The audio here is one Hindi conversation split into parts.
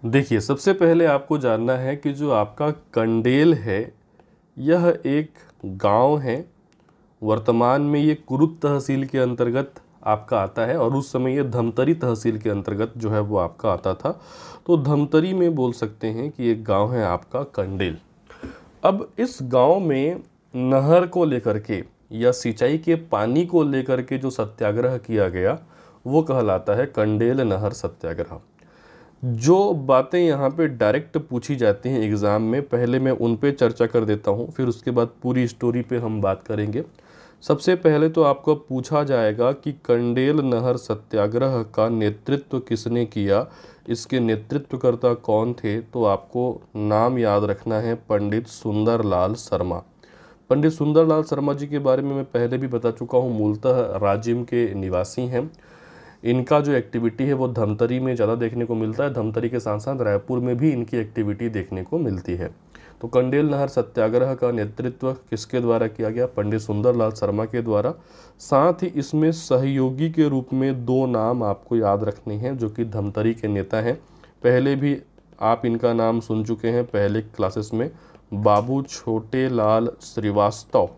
देखिए, सबसे पहले आपको जानना है कि जो आपका कंडेल है यह एक गांव है। वर्तमान में ये कुरुद तहसील के अंतर्गत आपका आता है और उस समय ये धमतरी तहसील के अंतर्गत जो है वो आपका आता था। तो धमतरी में बोल सकते हैं कि एक गांव है आपका कंडेल। अब इस गांव में नहर को लेकर के या सिंचाई के पानी को लेकर के जो सत्याग्रह किया गया वो कहलाता है कंडेल नहर सत्याग्रह। जो बातें यहाँ पे डायरेक्ट पूछी जाती हैं एग्ज़ाम में, पहले मैं उन पे चर्चा कर देता हूँ, फिर उसके बाद पूरी स्टोरी पे हम बात करेंगे। सबसे पहले तो आपको पूछा जाएगा कि कंडेल नहर सत्याग्रह का नेतृत्व किसने किया, इसके नेतृत्वकर्ता कौन थे। तो आपको नाम याद रखना है पंडित सुंदरलाल शर्मा। पंडित सुंदरलाल शर्मा जी के बारे में मैं पहले भी बता चुका हूँ, मूलतः राजिम के निवासी हैं। इनका जो एक्टिविटी है वो धमतरी में ज़्यादा देखने को मिलता है। धमतरी के साथ साथ रायपुर में भी इनकी एक्टिविटी देखने को मिलती है। तो कंडेल नहर सत्याग्रह का नेतृत्व किसके द्वारा किया गया? पंडित सुंदरलाल शर्मा के द्वारा। साथ ही इसमें सहयोगी के रूप में दो नाम आपको याद रखने हैं जो कि धमतरी के नेता हैं। पहले भी आप इनका नाम सुन चुके हैं पहले क्लासेस में, बाबू छोटे लाल श्रीवास्तव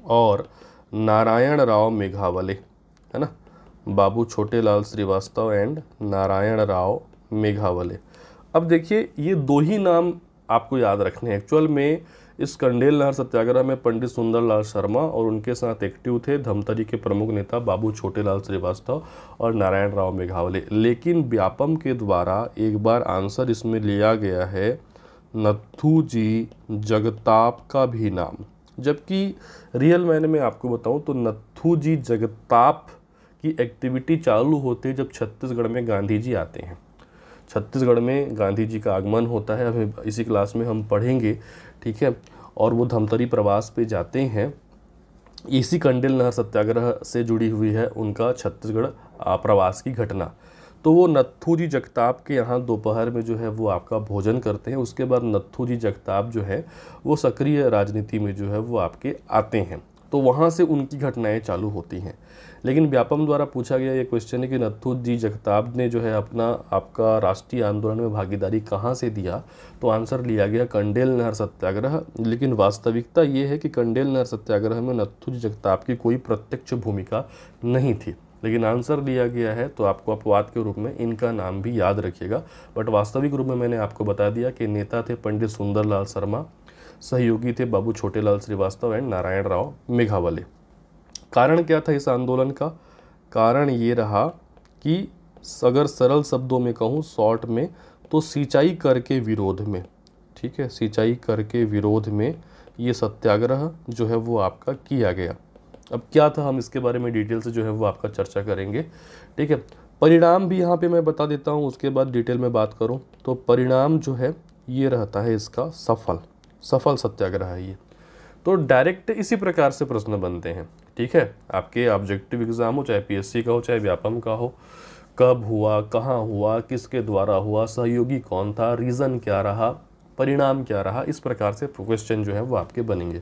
और नारायण राव मेघावले, है ना। बाबू छोटे लाल श्रीवास्तव एंड नारायण राव मेघावले। अब देखिए, ये दो ही नाम आपको याद रखने हैं। एक्चुअल में इस कंडेल नहर सत्याग्रह में पंडित सुंदरलाल शर्मा और उनके साथ एक्टिव थे धमतरी के प्रमुख नेता बाबू छोटेलाल श्रीवास्तव और नारायण राव मेघावले। लेकिन व्यापम के द्वारा एक बार आंसर इसमें लिया गया है नत्थूजी जगताप का भी नाम, जबकि रियल मैंने में आपको बताऊं तो नत्थूजी जगताप की एक्टिविटी चालू होती है जब छत्तीसगढ़ में गांधी जी आते हैं। छत्तीसगढ़ में गांधी जी का आगमन होता है, हमें इसी क्लास में हम पढ़ेंगे, ठीक है। और वो धमतरी प्रवास पे जाते हैं। इसी कंडेल नहर सत्याग्रह से जुड़ी हुई है उनका छत्तीसगढ़ प्रवास की घटना। तो वो नत्थूजी जगताप के यहाँ दोपहर में जो है वो आपका भोजन करते हैं। उसके बाद नत्थूजी जगताप जो है वो सक्रिय राजनीति में जो है वो आपके आते हैं। तो वहाँ से उनकी घटनाएं चालू होती हैं। लेकिन व्यापम द्वारा पूछा गया ये क्वेश्चन है कि नत्थूजी जगताप ने जो है अपना आपका राष्ट्रीय आंदोलन में भागीदारी कहाँ से दिया, तो आंसर लिया गया कंडेल नहर सत्याग्रह। लेकिन वास्तविकता ये है कि कंडेल नहर सत्याग्रह में नत्थूजी जगताप की कोई प्रत्यक्ष भूमिका नहीं थी, लेकिन आंसर लिया गया है तो आपको अपवाद के रूप में इनका नाम भी याद रखिएगा। बट वास्तविक रूप में मैंने आपको बता दिया कि नेता थे पंडित सुंदरलाल शर्मा, सहयोगी थे बाबू छोटेलाल श्रीवास्तव एंड नारायण राव मेघावले। कारण क्या था इस आंदोलन का? कारण ये रहा कि अगर सरल शब्दों में कहूँ, शॉर्ट में, तो सिंचाई कर के विरोध में, ठीक है, सिंचाई कर के विरोध में ये सत्याग्रह जो है वो आपका किया गया। अब क्या था हम इसके बारे में डिटेल से जो है वो आपका चर्चा करेंगे, ठीक है। परिणाम भी यहाँ पे मैं बता देता हूँ, उसके बाद डिटेल में बात करूँ तो परिणाम जो है ये रहता है इसका सफल सत्याग्रह है ये। तो डायरेक्ट इसी प्रकार से प्रश्न बनते हैं, ठीक है। आपके ऑब्जेक्टिव एग्जाम हो, चाहे पीएससी का हो चाहे व्यापम का हो, कब हुआ, कहाँ हुआ, किसके द्वारा हुआ, सहयोगी कौन था, रीज़न क्या रहा, परिणाम क्या रहा, इस प्रकार से क्वेश्चन जो है वो आपके बनेंगे।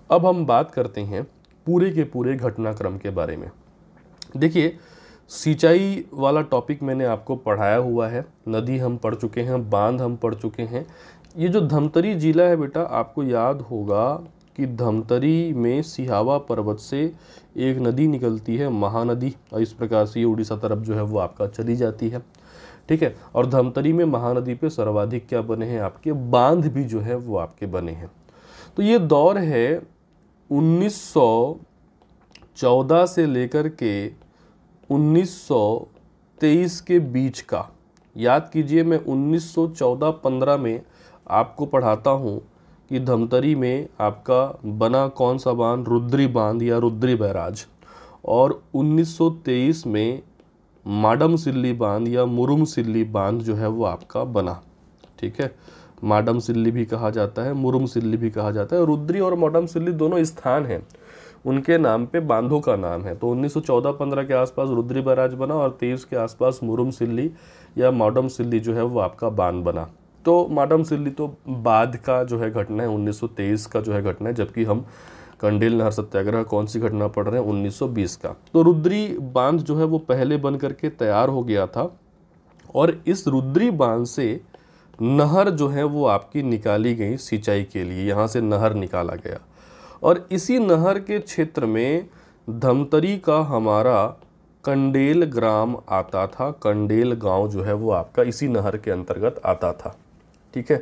अब हम बात करते हैं पूरे के पूरे घटनाक्रम के बारे में। देखिए, सिंचाई वाला टॉपिक मैंने आपको पढ़ाया हुआ है, नदी हम पढ़ चुके हैं, बांध हम पढ़ चुके हैं। ये जो धमतरी जिला है बेटा, आपको याद होगा कि धमतरी में सिहावा पर्वत से एक नदी निकलती है, महानदी, और इस प्रकार से ये उड़ीसा तरफ जो है वो आपका चली जाती है, ठीक है। और धमतरी में महानदी पे सर्वाधिक क्या बने हैं? आपके बांध भी जो है वो आपके बने हैं। तो ये दौर है 1914 से लेकर के 1923 के बीच का। याद कीजिए, मैं 1914-15 में आपको पढ़ाता हूँ कि धमतरी में आपका बना कौन सा बांध? रुद्री बांध या रुद्री बैराज। और 1923 में माडम सिल्ली बांध या मुरुम सिल्ली बांध जो है वो आपका बना, ठीक है। माडम सिल्ली भी कहा जाता है, मुरुम सिल्ली भी कहा जाता है। रुद्री और माडम सिल्ली दोनों स्थान हैं, उनके नाम पे बांधों का नाम है। तो 1914-15 के आसपास रुद्री बैराज बना और 23 के आसपास मुरुम सिल्ली या माडम सिल्ली जो है वो आपका बांध बना। तो माडम सिल्ली तो बाद का जो है घटना है, 1923 का जो है घटना है, जबकि हम कंडेल नहर सत्याग्रह कौन सी घटना पढ़ रहे हैं? 1920 का। तो रुद्री बांध जो है वो पहले बन करके तैयार हो गया था और इस रुद्री बांध से नहर जो है वो आपकी निकाली गई सिंचाई के लिए, यहाँ से नहर निकाला गया। और इसी नहर के क्षेत्र में धमतरी का हमारा कंडेल ग्राम आता था। कंडेल गांव जो है वो आपका इसी नहर के अंतर्गत आता था। ठीक है,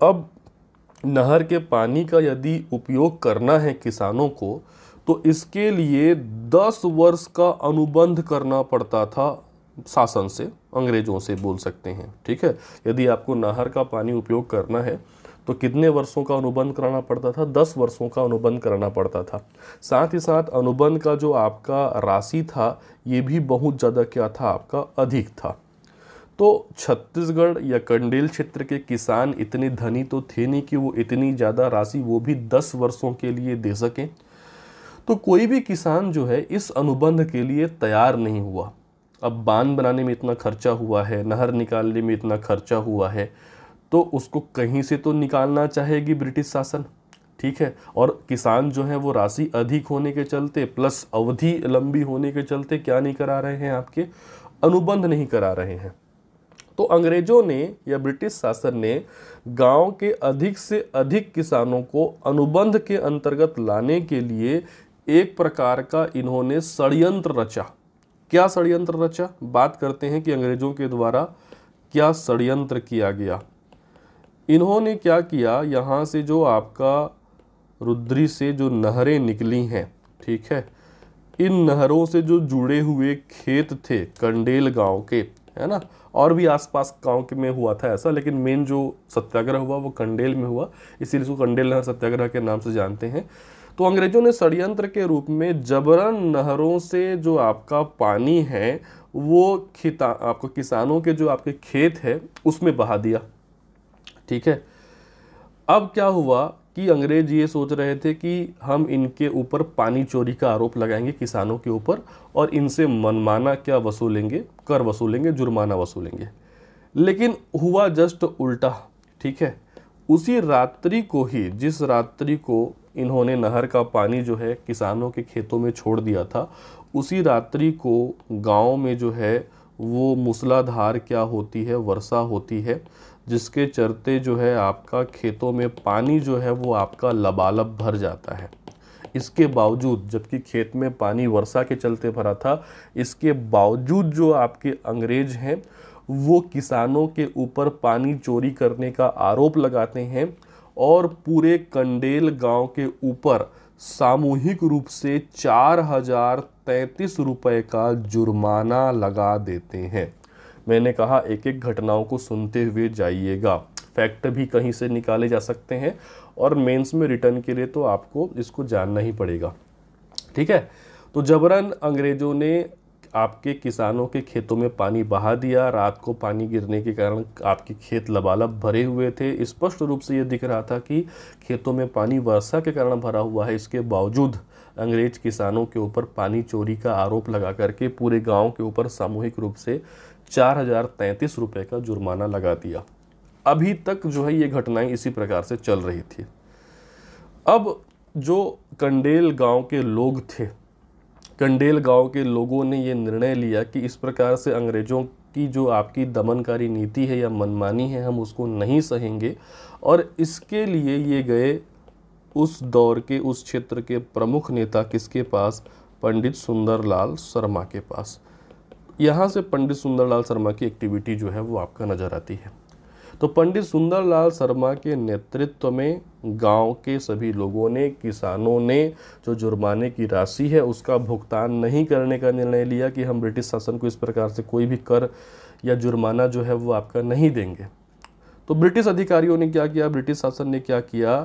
अब नहर के पानी का यदि उपयोग करना है किसानों को, तो इसके लिए 10 वर्ष का अनुबंध करना पड़ता था शासन से, अंग्रेजों से बोल सकते हैं। ठीक है, यदि आपको नहर का पानी उपयोग करना है तो कितने वर्षों का अनुबंध कराना पड़ता था? 10 वर्षों का अनुबंध कराना पड़ता था। साथ ही साथ अनुबंध का जो आपका राशि था ये भी बहुत ज़्यादा क्या था, आपका अधिक था। तो छत्तीसगढ़ या कंडेल क्षेत्र के किसान इतने धनी तो थे नहीं कि वो इतनी ज़्यादा राशि वो भी 10 वर्षों के लिए दे सकें। तो कोई भी किसान जो है इस अनुबंध के लिए तैयार नहीं हुआ। अब बांध बनाने में इतना खर्चा हुआ है, नहर निकालने में इतना खर्चा हुआ है, तो उसको कहीं से तो निकालना चाहेगी ब्रिटिश शासन। ठीक है, और किसान जो है वो राशि अधिक होने के चलते प्लस अवधि लंबी होने के चलते क्या नहीं करा रहे हैं, आपके अनुबंध नहीं करा रहे हैं। तो अंग्रेजों ने या ब्रिटिश शासन ने गांव के अधिक से अधिक किसानों को अनुबंध के अंतर्गत लाने के लिए एक प्रकार का इन्होंने षड्यंत्र रचा। क्या षड्यंत्र रचा? बात करते हैं कि अंग्रेजों के द्वारा क्या षड्यंत्र किया गया। इन्होंने क्या किया, यहाँ से जो आपका रुद्री से जो नहरें निकली हैं, ठीक है, इन नहरों से जो जुड़े हुए खेत थे कंडेल गांव के, है ना, और भी आसपास गांव के में हुआ था ऐसा, लेकिन मेन जो सत्याग्रह हुआ वो कंडेल में हुआ, इसीलिए इसको कंडेल नहर सत्याग्रह के नाम से जानते हैं। तो अंग्रेजों ने षड्यंत्र के रूप में जबरन नहरों से जो आपका पानी है वो आपको किसानों के जो आपके खेत है उसमें बहा दिया। ठीक है, अब क्या हुआ कि अंग्रेज ये सोच रहे थे कि हम इनके ऊपर पानी चोरी का आरोप लगाएंगे किसानों के ऊपर और इनसे मनमाना क्या वसूलेंगे, कर वसूलेंगे, जुर्माना वसूलेंगे। लेकिन हुआ जस्ट उल्टा। ठीक है, उसी रात्रि को ही, जिस रात्रि को इन्होंने नहर का पानी जो है किसानों के खेतों में छोड़ दिया था, उसी रात्रि को गांव में जो है वो मूसलाधार क्या होती है, वर्षा होती है, जिसके चलते जो है आपका खेतों में पानी जो है वो आपका लबालब भर जाता है। इसके बावजूद, जबकि खेत में पानी वर्षा के चलते भरा था, इसके बावजूद जो आपके अंग्रेज हैं वो किसानों के ऊपर पानी चोरी करने का आरोप लगाते हैं और पूरे कंडेल गांव के ऊपर सामूहिक रूप से 4033 रुपए का जुर्माना लगा देते हैं। मैंने कहा एक एक घटनाओं को सुनते हुए जाइएगा, फैक्ट भी कहीं से निकाले जा सकते हैं और मेंस में रिटर्न के लिए तो आपको इसको जानना ही पड़ेगा। ठीक है, तो जबरन अंग्रेजों ने आपके किसानों के खेतों में पानी बहा दिया। रात को पानी गिरने के कारण आपके खेत लबालब भरे हुए थे। स्पष्ट रूप से ये दिख रहा था कि खेतों में पानी वर्षा के कारण भरा हुआ है। इसके बावजूद अंग्रेज किसानों के ऊपर पानी चोरी का आरोप लगा करके पूरे गांव के ऊपर सामूहिक रूप से 4033 रुपये का जुर्माना लगा दिया। अभी तक जो है ये घटनाएं इसी प्रकार से चल रही थी। अब जो कंडेल गांव के लोग थे, कंडेल गांव के लोगों ने ये निर्णय लिया कि इस प्रकार से अंग्रेज़ों की जो आपकी दमनकारी नीति है या मनमानी है, हम उसको नहीं सहेंगे। और इसके लिए ये गए उस दौर के, उस क्षेत्र के प्रमुख नेता किसके पास? पंडित सुंदरलाल शर्मा के पास। यहाँ से पंडित सुंदरलाल शर्मा की एक्टिविटी जो है वो आपका नज़र आती है। तो पंडित सुंदरलाल शर्मा के नेतृत्व में गांव के सभी लोगों ने, किसानों ने जो जुर्माने की राशि है उसका भुगतान नहीं करने का निर्णय लिया कि हम ब्रिटिश शासन को इस प्रकार से कोई भी कर या जुर्माना जो है वो आपका नहीं देंगे। तो ब्रिटिश अधिकारियों ने क्या किया, ब्रिटिश शासन ने क्या किया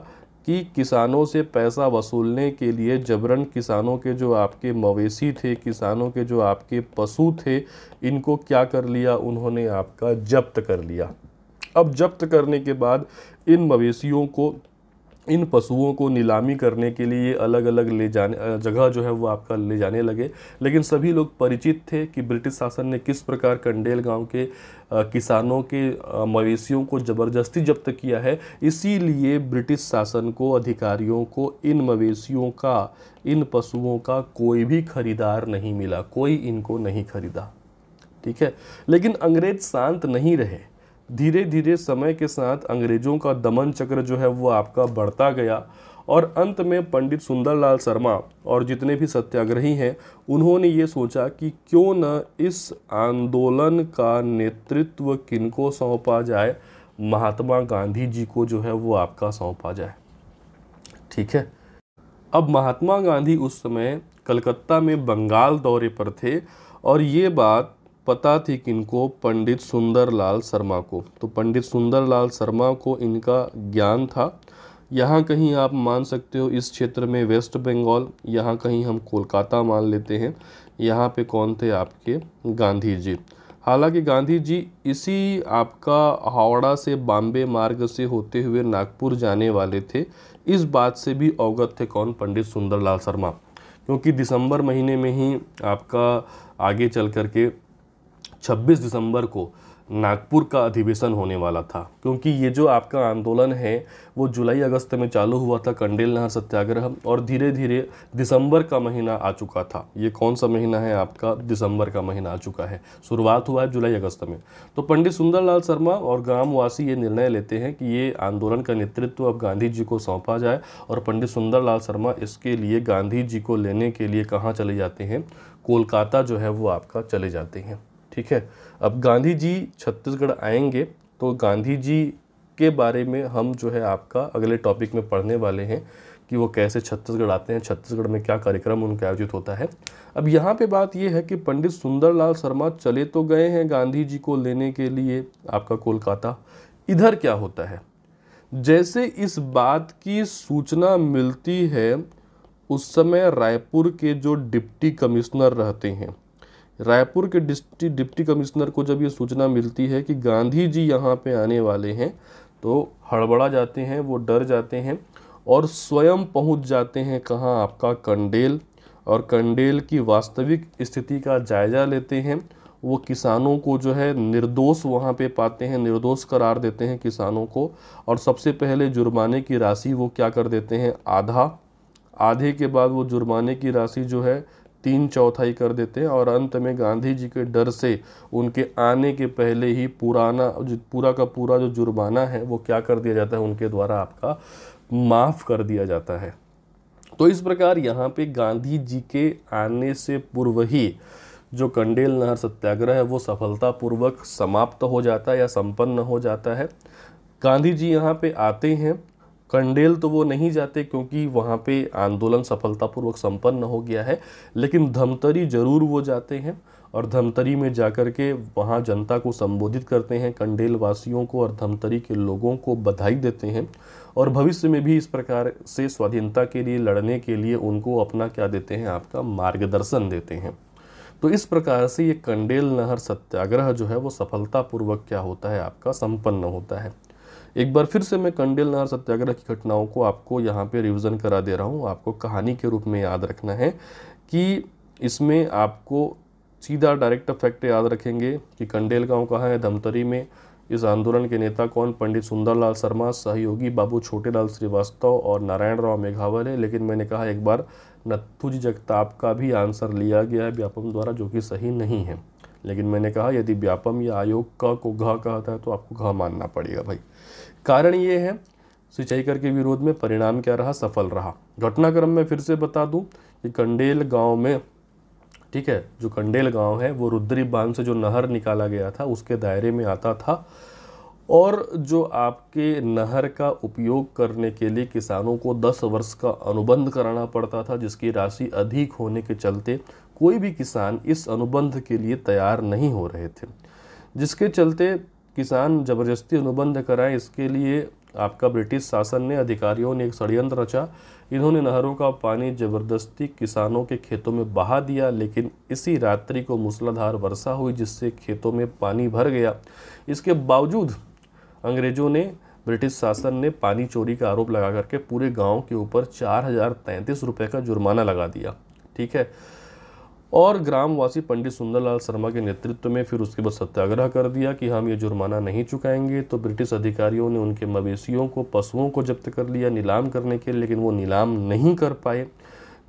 कि किसानों से पैसा वसूलने के लिए जबरन किसानों के जो आपके मवेशी थे, किसानों के जो आपके पशु थे, इनको क्या कर लिया, उन्होंने आपका जब्त कर लिया। अब जब्त करने के बाद इन मवेशियों को, इन पशुओं को नीलामी करने के लिए अलग अलग ले जाने जगह जो है वो आपका ले जाने लगे। लेकिन सभी लोग परिचित थे कि ब्रिटिश शासन ने किस प्रकार कंडेल गांव के किसानों के मवेशियों को ज़बरदस्ती जब्त किया है। इसीलिए ब्रिटिश शासन को, अधिकारियों को इन मवेशियों का, इन पशुओं का कोई भी खरीदार नहीं मिला, कोई इनको नहीं खरीदा। ठीक है। लेकिन अंग्रेज शांत नहीं रहे, धीरे धीरे समय के साथ अंग्रेजों का दमन चक्र जो है वो आपका बढ़ता गया और अंत में पंडित सुंदरलाल शर्मा और जितने भी सत्याग्रही हैं उन्होंने ये सोचा कि क्यों न इस आंदोलन का नेतृत्व किनको सौंपा जाए, महात्मा गांधी जी को जो है वो आपका सौंपा जाए। ठीक है। अब महात्मा गांधी उस समय कलकत्ता में बंगाल दौरे पर थे और ये बात पता थी किनको, पंडित सुंदरलाल शर्मा को। तो पंडित सुंदरलाल शर्मा को इनका ज्ञान था। यहाँ कहीं आप मान सकते हो इस क्षेत्र में वेस्ट बंगाल, यहाँ कहीं हम कोलकाता मान लेते हैं। यहाँ पे कौन थे आपके, गांधी जी। हालांकि गांधी जी इसी आपका हावड़ा से बॉम्बे मार्ग से होते हुए नागपुर जाने वाले थे, इस बात से भी अवगत थे कौन, पंडित सुंदरलाल शर्मा, क्योंकि दिसंबर महीने में ही आपका आगे चल कर के 26 दिसंबर को नागपुर का अधिवेशन होने वाला था। क्योंकि ये जो आपका आंदोलन है वो जुलाई अगस्त में चालू हुआ था, कंडेल नहर सत्याग्रह, और धीरे धीरे दिसंबर का महीना आ चुका था। ये कौन सा महीना है आपका, दिसंबर का महीना आ चुका है, शुरुआत हुआ है जुलाई अगस्त में। तो पंडित सुंदरलाल शर्मा और ग्रामवासी ये निर्णय लेते हैं कि ये आंदोलन का नेतृत्व अब गांधी जी को सौंपा जाए, और पंडित सुंदरलाल शर्मा इसके लिए गांधी जी को लेने के लिए कहाँ चले जाते हैं, कोलकाता जो है वो आपका चले जाते हैं। ठीक है। अब गांधी जी छत्तीसगढ़ आएंगे तो गांधी जी के बारे में हम जो है आपका अगले टॉपिक में पढ़ने वाले हैं कि वो कैसे छत्तीसगढ़ आते हैं, छत्तीसगढ़ में क्या कार्यक्रम उनका आयोजित होता है। अब यहाँ पे बात ये है कि पंडित सुंदरलाल शर्मा चले तो गए हैं गांधी जी को लेने के लिए आपका कोलकाता, इधर क्या होता है, जैसे इस बात की सूचना मिलती है उस समय रायपुर के जो डिप्टी कमिश्नर रहते हैं, रायपुर के डिप्टी कमिश्नर को जब ये सूचना मिलती है कि गांधी जी यहाँ पे आने वाले हैं तो हड़बड़ा जाते हैं, वो डर जाते हैं और स्वयं पहुँच जाते हैं कहाँ, आपका कंडेल, और कंडेल की वास्तविक स्थिति का जायजा लेते हैं। वो किसानों को जो है निर्दोष वहाँ पे पाते हैं, निर्दोष करार देते हैं किसानों को, और सबसे पहले जुर्माने की राशि वो क्या कर देते हैं, आधे के बाद वो जुर्माने की राशि जो है 3/4 कर देते हैं, और अंत में गांधी जी के डर से उनके आने के पहले ही पूरा का पूरा जो जुर्माना है वो क्या कर दिया जाता है, उनके द्वारा आपका माफ़ कर दिया जाता है। तो इस प्रकार यहाँ पे गांधी जी के आने से पूर्व ही जो कंडेल नहर सत्याग्रह है वो सफलतापूर्वक समाप्त हो जाता है या संपन्न हो जाता है। गांधी जी यहाँ पे आते हैं, कंडेल तो वो नहीं जाते क्योंकि वहाँ पे आंदोलन सफलतापूर्वक संपन्न हो गया है, लेकिन धमतरी जरूर वो जाते हैं और धमतरी में जाकर के वहाँ जनता को संबोधित करते हैं, कंडेल वासियों को और धमतरी के लोगों को बधाई देते हैं, और भविष्य में भी इस प्रकार से स्वाधीनता के लिए लड़ने के लिए उनको अपना क्या देते हैं, आपका मार्गदर्शन देते हैं। तो इस प्रकार से ये कंडेल नहर सत्याग्रह जो है वो सफलतापूर्वक क्या होता है, आपका संपन्न होता है। एक बार फिर से मैं कंडेल नहर सत्याग्रह की घटनाओं को आपको यहाँ पे रिवीजन करा दे रहा हूँ। आपको कहानी के रूप में याद रखना है कि इसमें आपको सीधा डायरेक्ट फैक्ट याद रखेंगे कि कंडेल गांव कहाँ है, धमतरी में। इस आंदोलन के नेता कौन, पंडित सुंदरलाल शर्मा, सहयोगी बाबू छोटेलाल श्रीवास्तव और नारायण राव मेघावल है। लेकिन मैंने कहा एक बार नत्थूजी जगताप का भी आंसर लिया गया है व्यापम द्वारा, जो कि सही नहीं है। लेकिन मैंने कहा यदि व्यापम या आयोग का को घ कहता है तो आपको घ मानना पड़ेगा भाई। कारण ये है सिंचाई कर के विरोध में परिणाम क्या रहा, सफल रहा। घटनाक्रम में फिर से बता दूं कि कंडेल गांव में, ठीक है, जो कंडेल गांव है वो रुद्री बांध से जो नहर निकाला गया था उसके दायरे में आता था, और जो आपके नहर का उपयोग करने के लिए किसानों को 10 वर्ष का अनुबंध कराना पड़ता था, जिसकी राशि अधिक होने के चलते कोई भी किसान इस अनुबंध के लिए तैयार नहीं हो रहे थे, जिसके चलते किसान जबरदस्ती अनुबंध कराए। इसके लिए आपका ब्रिटिश शासन ने, अधिकारियों ने एक षड्यंत्र रचा। इन्होंने नहरों का पानी जबरदस्ती किसानों के खेतों में बहा दिया, लेकिन इसी रात्रि को मूसलाधार वर्षा हुई जिससे खेतों में पानी भर गया। इसके बावजूद अंग्रेजों ने, ब्रिटिश शासन ने पानी चोरी का आरोप लगा करके पूरे गांव के ऊपर 4033 रुपये का जुर्माना लगा दिया। ठीक है, और ग्रामवासी पंडित सुंदरलाल शर्मा के नेतृत्व में फिर उसके बाद सत्याग्रह कर दिया कि हम ये जुर्माना नहीं चुकाएंगे। तो ब्रिटिश अधिकारियों ने उनके मवेशियों को, पशुओं को जब्त कर लिया नीलाम करने के लिए, लेकिन वो नीलाम नहीं कर पाए,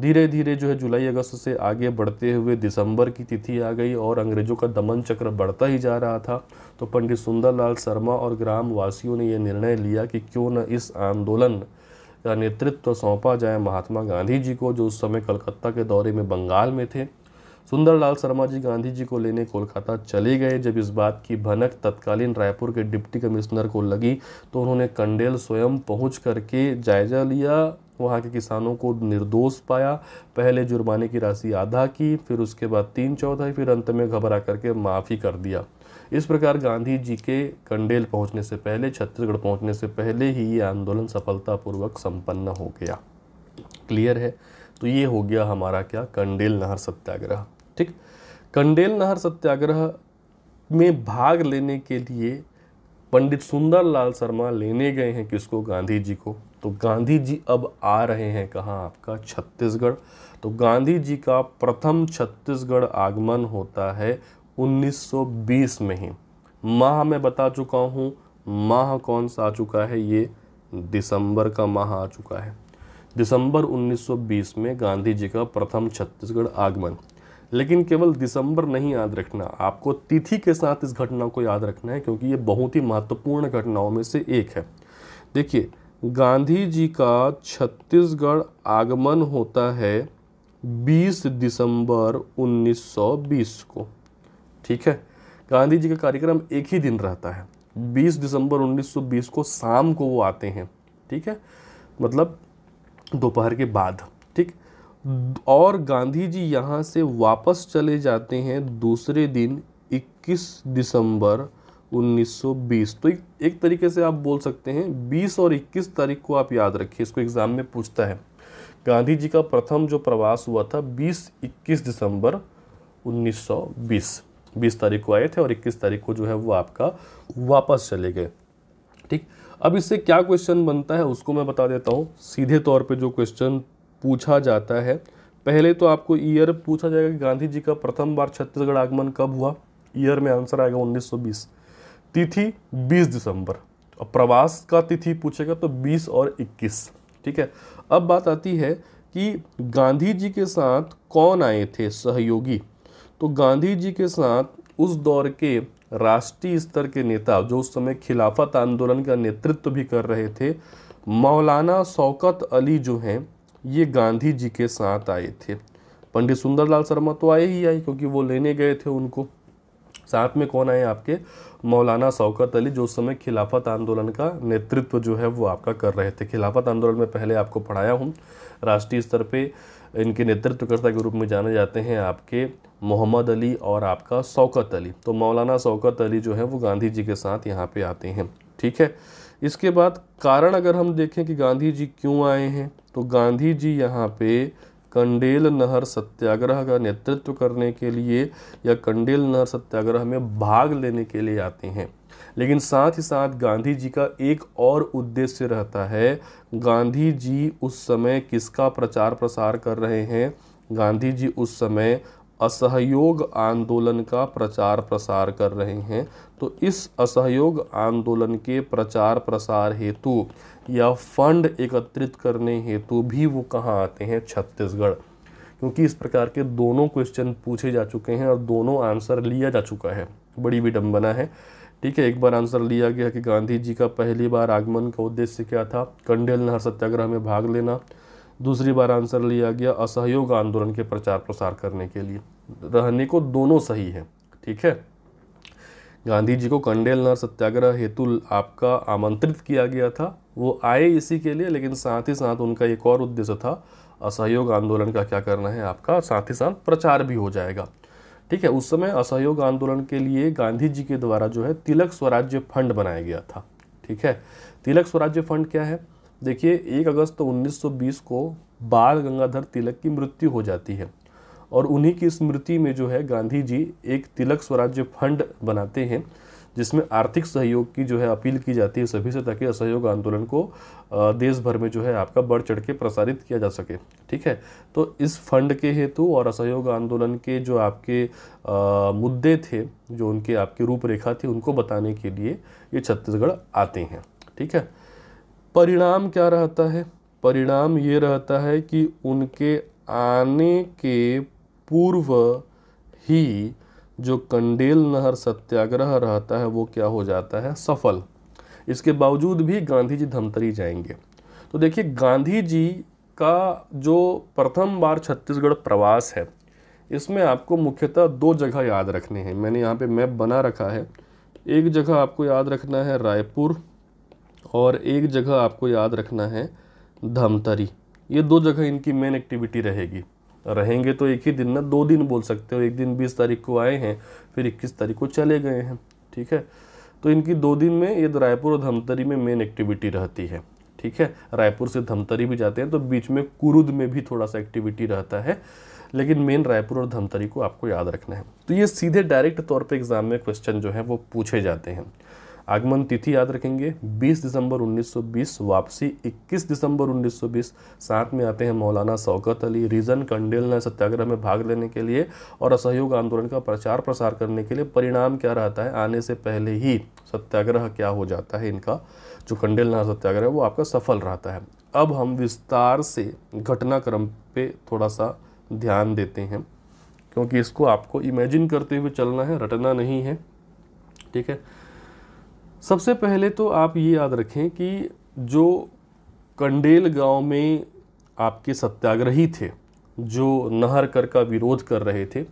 धीरे धीरे जो है जुलाई अगस्त से आगे बढ़ते हुए दिसंबर की तिथि आ गई और अंग्रेजों का दमन चक्र बढ़ता ही जा रहा था। तो पंडित सुंदरलाल शर्मा और ग्राम वासियों ने यह निर्णय लिया कि क्यों न इस आंदोलन का नेतृत्व सौंपा जाए महात्मा गांधी जी को, जो उस समय कलकत्ता के दौरे में बंगाल में थे। सुंदरलाल शर्मा जी गांधी जी को लेने कोलकाता चले गए। जब इस बात की भनक तत्कालीन रायपुर के डिप्टी कमिश्नर को लगी तो उन्होंने कंडेल स्वयं पहुंच करके जायजा लिया, वहाँ के किसानों को निर्दोष पाया। पहले जुर्माने की राशि आधा की, फिर उसके बाद 3/4, फिर अंत में घबरा करके माफ़ी कर दिया। इस प्रकार गांधी जी के कंडेल पहुंचने से पहले, छत्तीसगढ़ पहुंचने से पहले ही ये आंदोलन सफलतापूर्वक संपन्न हो गया। क्लियर है? तो ये हो गया हमारा क्या, कंडेल नहर सत्याग्रह। ठीक, कंडेल नहर सत्याग्रह में भाग लेने के लिए पंडित सुंदरलाल शर्मा लेने गए हैं किसको, गांधी जी को। तो गांधी जी अब आ रहे हैं कहाँ, आपका छत्तीसगढ़। तो गांधी जी का प्रथम छत्तीसगढ़ आगमन होता है 1920 में ही। माह मैं बता चुका हूँ, माह कौन सा आ चुका है, ये दिसंबर का माह आ चुका है। दिसंबर 1920 में गांधी जी का प्रथम छत्तीसगढ़ आगमन। लेकिन केवल दिसंबर नहीं याद रखना, आपको तिथि के साथ इस घटना को याद रखना है, क्योंकि ये बहुत ही महत्वपूर्ण घटनाओं में से एक है। देखिए, गांधी जी का छत्तीसगढ़ आगमन होता है 20 दिसंबर 1920 को। ठीक है, गांधी जी का कार्यक्रम एक ही दिन रहता है, 20 दिसंबर 1920 को शाम को वो आते हैं। ठीक है, मतलब दोपहर के बाद। ठीक, और गांधी जी यहाँ से वापस चले जाते हैं दूसरे दिन 21 दिसंबर 1920। तो एक तरीके से आप बोल सकते हैं 20 और 21 तारीख को आप याद रखिए, इसको एग्जाम में पूछता है। गांधी जी का प्रथम जो प्रवास हुआ था 20-21 दिसंबर 1920, 20 तारीख को आए थे और 21 तारीख को जो है वो आपका वापस चले गए। ठीक, अब इससे क्या क्वेश्चन बनता है उसको मैं बता देता हूँ। सीधे तौर पे जो क्वेश्चन पूछा जाता है, पहले तो आपको ईयर पूछा जाएगा कि गांधी जी का प्रथम बार छत्तीसगढ़ आगमन कब हुआ। ईयर में आंसर आएगा 1920। तिथि 20 दिसंबर। अब प्रवास का तिथि पूछेगा तो 20 और 21। ठीक है, अब बात आती है कि गांधी जी के साथ कौन आए थे सहयोगी। तो गांधी जी के साथ उस दौर के राष्ट्रीय स्तर के नेता, जो उस समय खिलाफत आंदोलन का नेतृत्व भी कर रहे थे, मौलाना शौकत अली जो हैं, ये गांधी जी के साथ आए थे। पंडित सुंदरलाल शर्मा तो आए ही आए, क्योंकि वो लेने गए थे उनको। साथ में कौन आए आपके, मौलाना शौकत अली, जो उस समय खिलाफत आंदोलन का नेतृत्व जो है वो आपका कर रहे थे। खिलाफत आंदोलन में पहले आपको पढ़ाया हूँ, राष्ट्रीय स्तर पे इनके नेतृत्वकर्ता के रूप में जाने जाते हैं आपके मोहम्मद अली और आपका शौकत अली। तो मौलाना शौकत अली जो है वो गांधी जी के साथ यहाँ पे आते हैं। ठीक है, इसके बाद कारण अगर हम देखें कि गांधी जी क्यों आए हैं, तो गांधी जी यहाँ पे कंडेल नहर सत्याग्रह का नेतृत्व करने के लिए या कंडेल नहर सत्याग्रह में भाग लेने के लिए आते हैं। लेकिन साथ ही साथ गांधी जी का एक और उद्देश्य रहता है। गांधी जी उस समय किसका प्रचार प्रसार कर रहे हैं, गांधी जी उस समय असहयोग आंदोलन का प्रचार प्रसार कर रहे हैं। तो इस असहयोग आंदोलन के प्रचार प्रसार हेतु या फंड एकत्रित करने हेतु भी वो कहाँ आते हैं, छत्तीसगढ़। क्योंकि इस प्रकार के दोनों क्वेश्चन पूछे जा चुके हैं और दोनों आंसर लिया जा चुका है, बड़ी विडंबना है। ठीक है, एक बार आंसर लिया गया कि गांधी जी का पहली बार आगमन का उद्देश्य क्या था, कंडेल नहर सत्याग्रह में भाग लेना। दूसरी बार आंसर लिया गया असहयोग आंदोलन के प्रचार प्रसार करने के लिए। रहने को दोनों सही है। ठीक है, गांधी जी को कंडेल नहर सत्याग्रह हेतु आपका आमंत्रित किया गया था, वो आए इसी के लिए, लेकिन साथ ही साथ उनका एक और उद्देश्य था, असहयोग आंदोलन का क्या करना है आपका, साथ ही साथ प्रचार भी हो जाएगा। ठीक है, उस समय असहयोग आंदोलन के लिए गांधी जी के द्वारा जो है तिलक स्वराज्य फंड बनाया गया था। ठीक है, तिलक स्वराज्य फंड क्या है, देखिए 1 अगस्त 1920 को बाल गंगाधर तिलक की मृत्यु हो जाती है और उन्हीं की स्मृति में जो है गांधी जी एक तिलक स्वराज्य फंड बनाते हैं, जिसमें आर्थिक सहयोग की जो है अपील की जाती है सभी से, ताकि असहयोग आंदोलन को देश भर में जो है आपका बढ़ चढ़ के प्रसारित किया जा सके। ठीक है, तो इस फंड के हेतु और असहयोग आंदोलन के जो आपके मुद्दे थे, जो उनके आपकी रूपरेखा थी, उनको बताने के लिए ये छत्तीसगढ़ आते हैं। ठीक है, परिणाम क्या रहता है, परिणाम ये रहता है कि उनके आने के पूर्व ही जो कंडेल नहर सत्याग्रह रहता है वो क्या हो जाता है, सफल। इसके बावजूद भी गांधी जी धमतरी जाएंगे। तो देखिए, गांधी जी का जो प्रथम बार छत्तीसगढ़ प्रवास है, इसमें आपको मुख्यतः 2 जगह याद रखने हैं। मैंने यहाँ पे मैप बना रखा है। एक जगह आपको याद रखना है रायपुर, और एक जगह आपको याद रखना है धमतरी। ये 2 जगह इनकी मेन एक्टिविटी रहेंगे तो एक ही दिन ना, 2 दिन बोल सकते हो। एक दिन 20 तारीख को आए हैं, फिर 21 तारीख को चले गए हैं, ठीक है। तो इनकी 2 दिन में ये रायपुर और धमतरी में मेन एक्टिविटी रहती है, ठीक है। रायपुर से धमतरी भी जाते हैं तो बीच में कुरुद में भी थोड़ा सा एक्टिविटी रहता है, लेकिन मेन रायपुर और धमतरी को आपको याद रखना है। तो ये सीधे डायरेक्ट तौर पे एग्जाम में क्वेश्चन जो है वो पूछे जाते हैं। आगमन तिथि याद रखेंगे 20 दिसंबर 1920, वापसी 21 दिसंबर 1920। साथ में आते हैं मौलाना शौकत अली। रीजन, कंडेल नहर सत्याग्रह में भाग लेने के लिए और असहयोग आंदोलन का प्रचार प्रसार करने के लिए। परिणाम क्या रहता है, आने से पहले ही सत्याग्रह क्या हो जाता है, इनका जो कंडेल नहर सत्याग्रह है वो आपका सफल रहता है। अब हम विस्तार से घटनाक्रम पे थोड़ा सा ध्यान देते हैं, क्योंकि इसको आपको इमेजिन करते हुए चलना है, रटना नहीं है, ठीक है। सबसे पहले तो आप ये याद रखें कि जो कंडेल गांव में आपके सत्याग्रही थे, जो नहर कर का विरोध कर रहे थे,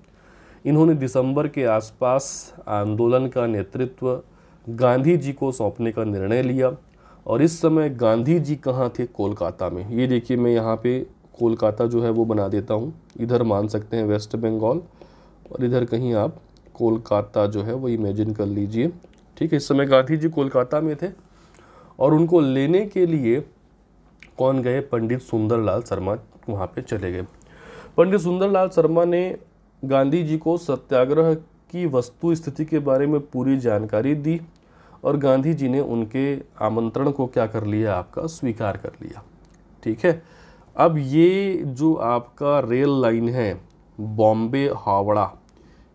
इन्होंने दिसंबर के आसपास आंदोलन का नेतृत्व गांधी जी को सौंपने का निर्णय लिया। और इस समय गांधी जी कहाँ थे, कोलकाता में। ये देखिए, मैं यहाँ पे कोलकाता जो है वो बना देता हूँ। इधर मान सकते हैं वेस्ट बंगाल, और इधर कहीं आप कोलकाता जो है वो इमेजिन कर लीजिए, ठीक है। इस समय गांधी जी कोलकाता में थे, और उनको लेने के लिए कौन गए, पंडित सुंदरलाल शर्मा वहाँ पे चले गए। पंडित सुंदरलाल शर्मा ने गांधी जी को सत्याग्रह की वस्तु स्थिति के बारे में पूरी जानकारी दी, और गांधी जी ने उनके आमंत्रण को क्या कर लिया, आपका स्वीकार कर लिया, ठीक है। अब ये जो आपका रेल लाइन है बॉम्बे हावड़ा,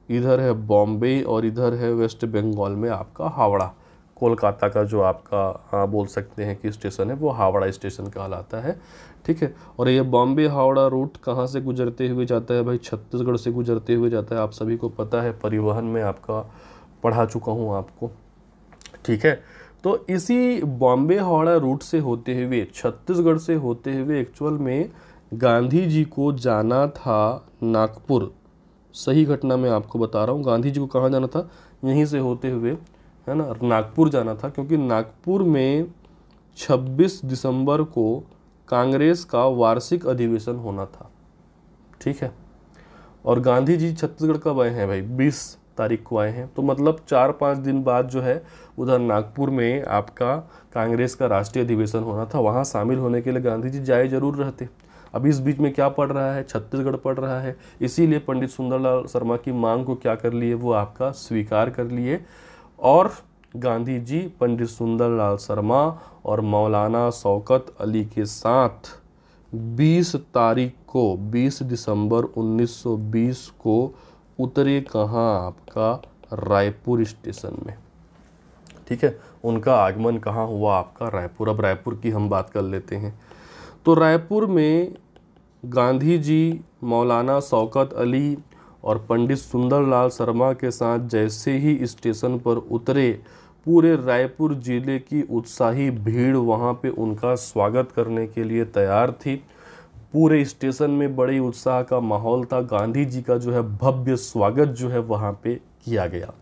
इधर है बॉम्बे और इधर है वेस्ट बंगाल में आपका हावड़ा। कोलकाता का जो आपका बोल सकते हैं कि स्टेशन है वो हावड़ा स्टेशन कहलाता है, ठीक है। और ये बॉम्बे हावड़ा रूट कहाँ से गुजरते हुए जाता है भाई, छत्तीसगढ़ से गुजरते हुए जाता है। आप सभी को पता है, परिवहन में आपका पढ़ा चुका हूँ आपको, ठीक है। तो इसी बॉम्बे हावड़ा रूट से होते हुए, छत्तीसगढ़ से होते हुए एक्चुअल में गांधी जी को जाना था नागपुर। सही घटना मैं आपको बता रहा हूँ, गांधी जी को कहाँ जाना था, यहीं से होते हुए, है ना, नागपुर जाना था। क्योंकि नागपुर में 26 दिसंबर को कांग्रेस का वार्षिक अधिवेशन होना था, ठीक है। और गांधी जी छत्तीसगढ़ कब आए हैं भाई, 20 तारीख को आए हैं। तो मतलब 4-5 दिन बाद जो है उधर नागपुर में आपका कांग्रेस का राष्ट्रीय अधिवेशन होना था। वहाँ शामिल होने के लिए गांधी जी जाए जरूर रहते। अब इस बीच में क्या पड़ रहा है, छत्तीसगढ़ पड़ रहा है, इसीलिए पंडित सुंदरलाल शर्मा की मांग को क्या कर लिए, वो आपका स्वीकार कर लिए। और गांधी जी पंडित सुंदरलाल शर्मा और मौलाना शौकत अली के साथ 20 तारीख को, 20 दिसंबर 1920 को उतरे कहाँ, आपका रायपुर स्टेशन में, ठीक है। उनका आगमन कहाँ हुआ, आपका रायपुर। अब रायपुर की हम बात कर लेते हैं। तो रायपुर में गांधी जी मौलाना शौकत अली और पंडित सुंदरलाल शर्मा के साथ जैसे ही स्टेशन पर उतरे, पूरे रायपुर जिले की उत्साही भीड़ वहाँ पे उनका स्वागत करने के लिए तैयार थी। पूरे स्टेशन में बड़े उत्साह का माहौल था। गांधी जी का जो है भव्य स्वागत जो है वहाँ पे किया गया,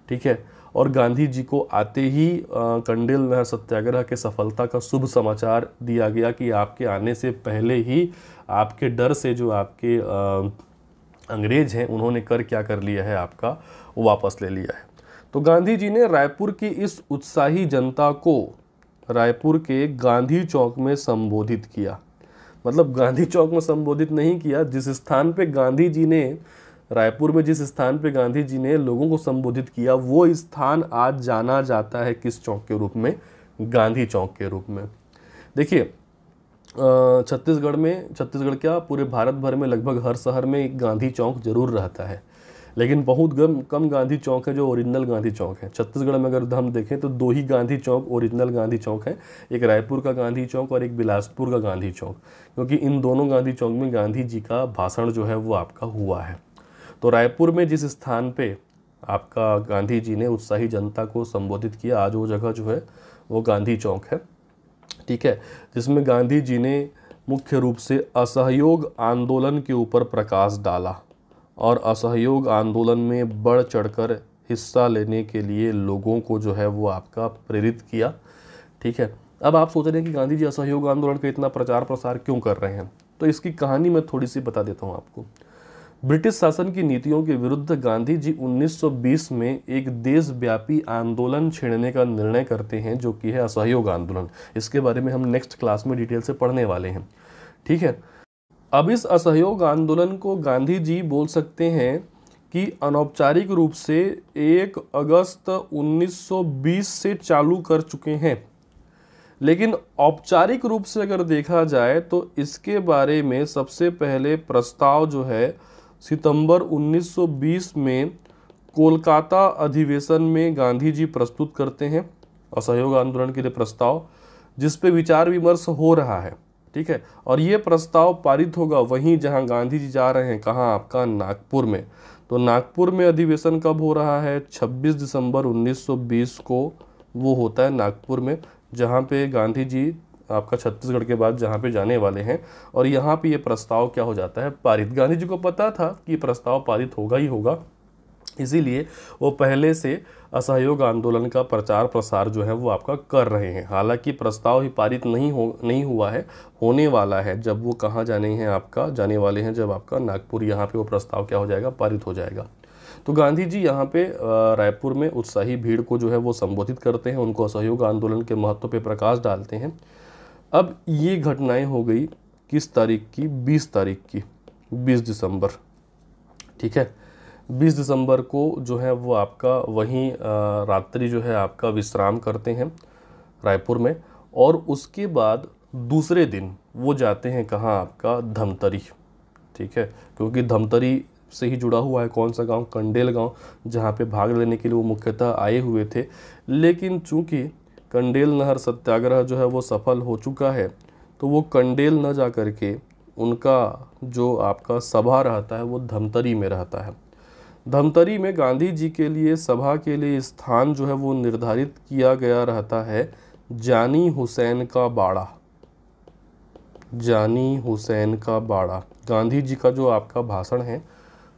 ठीक है। और गांधी जी को आते ही कंडेल नहर सत्याग्रह के सफलता का शुभ समाचार दिया गया कि आपके आने से पहले ही आपके डर से जो आपके अंग्रेज हैं उन्होंने क्या कर लिया है, आपका वापस ले लिया है। तो गांधी जी ने रायपुर की इस उत्साही जनता को रायपुर के गांधी चौक में संबोधित किया। मतलब गांधी चौक में संबोधित नहीं किया, जिस स्थान पे गांधी जी ने, रायपुर में जिस स्थान पे गांधी जी ने लोगों को संबोधित किया, वो स्थान आज जाना जाता है किस चौक के रूप में, गांधी चौक के रूप में। देखिए, छत्तीसगढ़ क्या पूरे भारत भर में लगभग हर शहर में एक गांधी चौक जरूर रहता है। लेकिन बहुत कम गांधी चौक है जो ओरिजिनल गांधी चौक है। छत्तीसगढ़ में अगर हम देखें तो 2 ही गांधी चौक ओरिजिनल गांधी चौक है, एक रायपुर का गांधी चौक और एक बिलासपुर का गांधी चौक, क्योंकि इन दोनों गांधी चौक में गांधी जी का भाषण जो है वो आपका हुआ है। तो रायपुर में जिस स्थान पे आपका गांधी जी ने उत्साही जनता को संबोधित किया, आज वो जगह जो है वो गांधी चौक है, ठीक है, जिसमें गांधी जी ने मुख्य रूप से असहयोग आंदोलन के ऊपर प्रकाश डाला और असहयोग आंदोलन में बढ़ चढ़कर हिस्सा लेने के लिए लोगों को जो है वो आपका प्रेरित किया, ठीक है। अब आप सोच रहे हैं कि गांधी जी असहयोग आंदोलन का इतना प्रचार प्रसार क्यों कर रहे हैं, तो इसकी कहानी मैं थोड़ी सी बता देता हूँ आपको। ब्रिटिश शासन की नीतियों के विरुद्ध गांधी जी 1920 में एक देशव्यापी आंदोलन छेड़ने का निर्णय करते हैं, जो कि है असहयोग आंदोलन। इसके बारे में हम नेक्स्ट क्लास में डिटेल से पढ़ने वाले हैं, ठीक है। अब इस असहयोग आंदोलन को गांधी जी बोल सकते हैं कि अनौपचारिक रूप से 1 अगस्त 1920 से चालू कर चुके हैं, लेकिन औपचारिक रूप से अगर देखा जाए तो इसके बारे में सबसे पहले प्रस्ताव जो है सितंबर 1920 में कोलकाता अधिवेशन में गांधी जी प्रस्तुत करते हैं असहयोग आंदोलन के लिए प्रस्ताव, जिस पे विचार विमर्श हो रहा है, ठीक है। और ये प्रस्ताव पारित होगा वहीं जहां गांधी जी जा रहे हैं, कहाँ, आपका नागपुर में। तो नागपुर में अधिवेशन कब हो रहा है, 26 दिसंबर 1920 को वो होता है नागपुर में, जहाँ पे गांधी जी आपका छत्तीसगढ़ के बाद जहाँ पे जाने वाले हैं। और यहाँ पे ये प्रस्ताव क्या हो जाता है, पारित। गांधी जी को पता था कि प्रस्ताव पारित होगा ही होगा, इसीलिए वो पहले से असहयोग आंदोलन का प्रचार प्रसार जो है वो आपका कर रहे हैं। हालांकि प्रस्ताव ही पारित नहीं हुआ है, होने वाला है। जब वो कहाँ जाने वाले हैं, जब आपका नागपुर, यहाँ पे वो प्रस्ताव क्या हो जाएगा, पारित हो जाएगा। तो गांधी जी यहाँ पे रायपुर में उत्साही भीड़ को जो है वो संबोधित करते हैं, उनको असहयोग आंदोलन के महत्व पे प्रकाश डालते हैं। अब ये घटनाएं हो गई किस तारीख की, 20 तारीख की, 20 दिसंबर, ठीक है। 20 दिसंबर को जो है वो आपका वहीं रात्रि जो है आपका विश्राम करते हैं रायपुर में, और उसके बाद दूसरे दिन वो जाते हैं कहाँ, आपका धमतरी, ठीक है, क्योंकि धमतरी से ही जुड़ा हुआ है कौन सा गांव, कंडेल गांव, जहाँ पे भाग लेने के लिए वो मुख्यतः आए हुए थे। लेकिन चूंकि कंडेल नहर सत्याग्रह जो है वो सफल हो चुका है, तो वो कंडेल न जा करके उनका जो आपका सभा रहता है वो धमतरी में रहता है। धमतरी में गांधी जी के लिए सभा के लिए स्थान जो है वो निर्धारित किया गया रहता है जानी हुसैन का बाड़ा। जानी हुसैन का बाड़ा, गांधी जी का जो आपका भाषण है,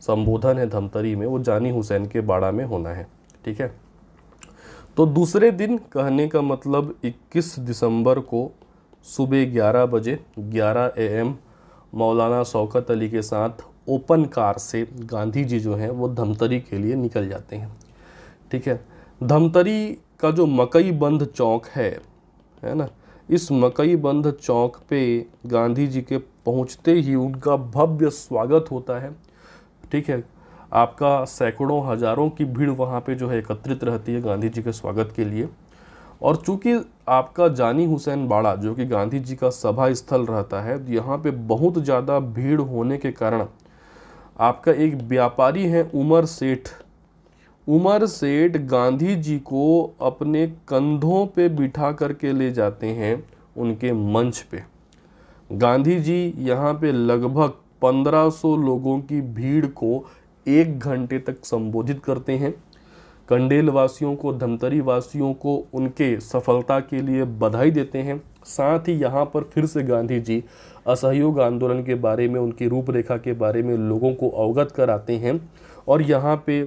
संबोधन है धमतरी में, वो जानी हुसैन के बाड़ा में होना है, ठीक है। तो दूसरे दिन, कहने का मतलब 21 दिसंबर को सुबह 11 बजे 11 AM मौलाना शौकत अली के साथ ओपन कार से गांधी जी जो हैं वो धमतरी के लिए निकल जाते हैं, ठीक है। धमतरी का जो मकई बंध चौक है ना, इस मकई बंध चौक पे गांधी जी के पहुंचते ही उनका भव्य स्वागत होता है, ठीक है। आपका सैकड़ों हजारों की भीड़ वहाँ पे जो है एकत्रित रहती है गांधी जी के स्वागत के लिए। और चूंकि आपका जानी हुसैन बाड़ा जो कि गांधी जी का सभा स्थल रहता है, यहाँ पे बहुत ज़्यादा भीड़ होने के कारण आपका एक व्यापारी है उमर सेठ गांधी जी को अपने कंधों पे बिठा करके ले जाते हैं उनके मंच पे। गांधी जी यहाँ पे लगभग 1500 लोगों की भीड़ को 1 घंटे तक संबोधित करते हैं। कंडेल वासियों को, धमतरी वासियों को उनके सफलता के लिए बधाई देते हैं। साथ ही यहाँ पर फिर से गांधी जी असहयोग आंदोलन के बारे में, उनकी रूपरेखा के बारे में लोगों को अवगत कराते हैं। और यहाँ पे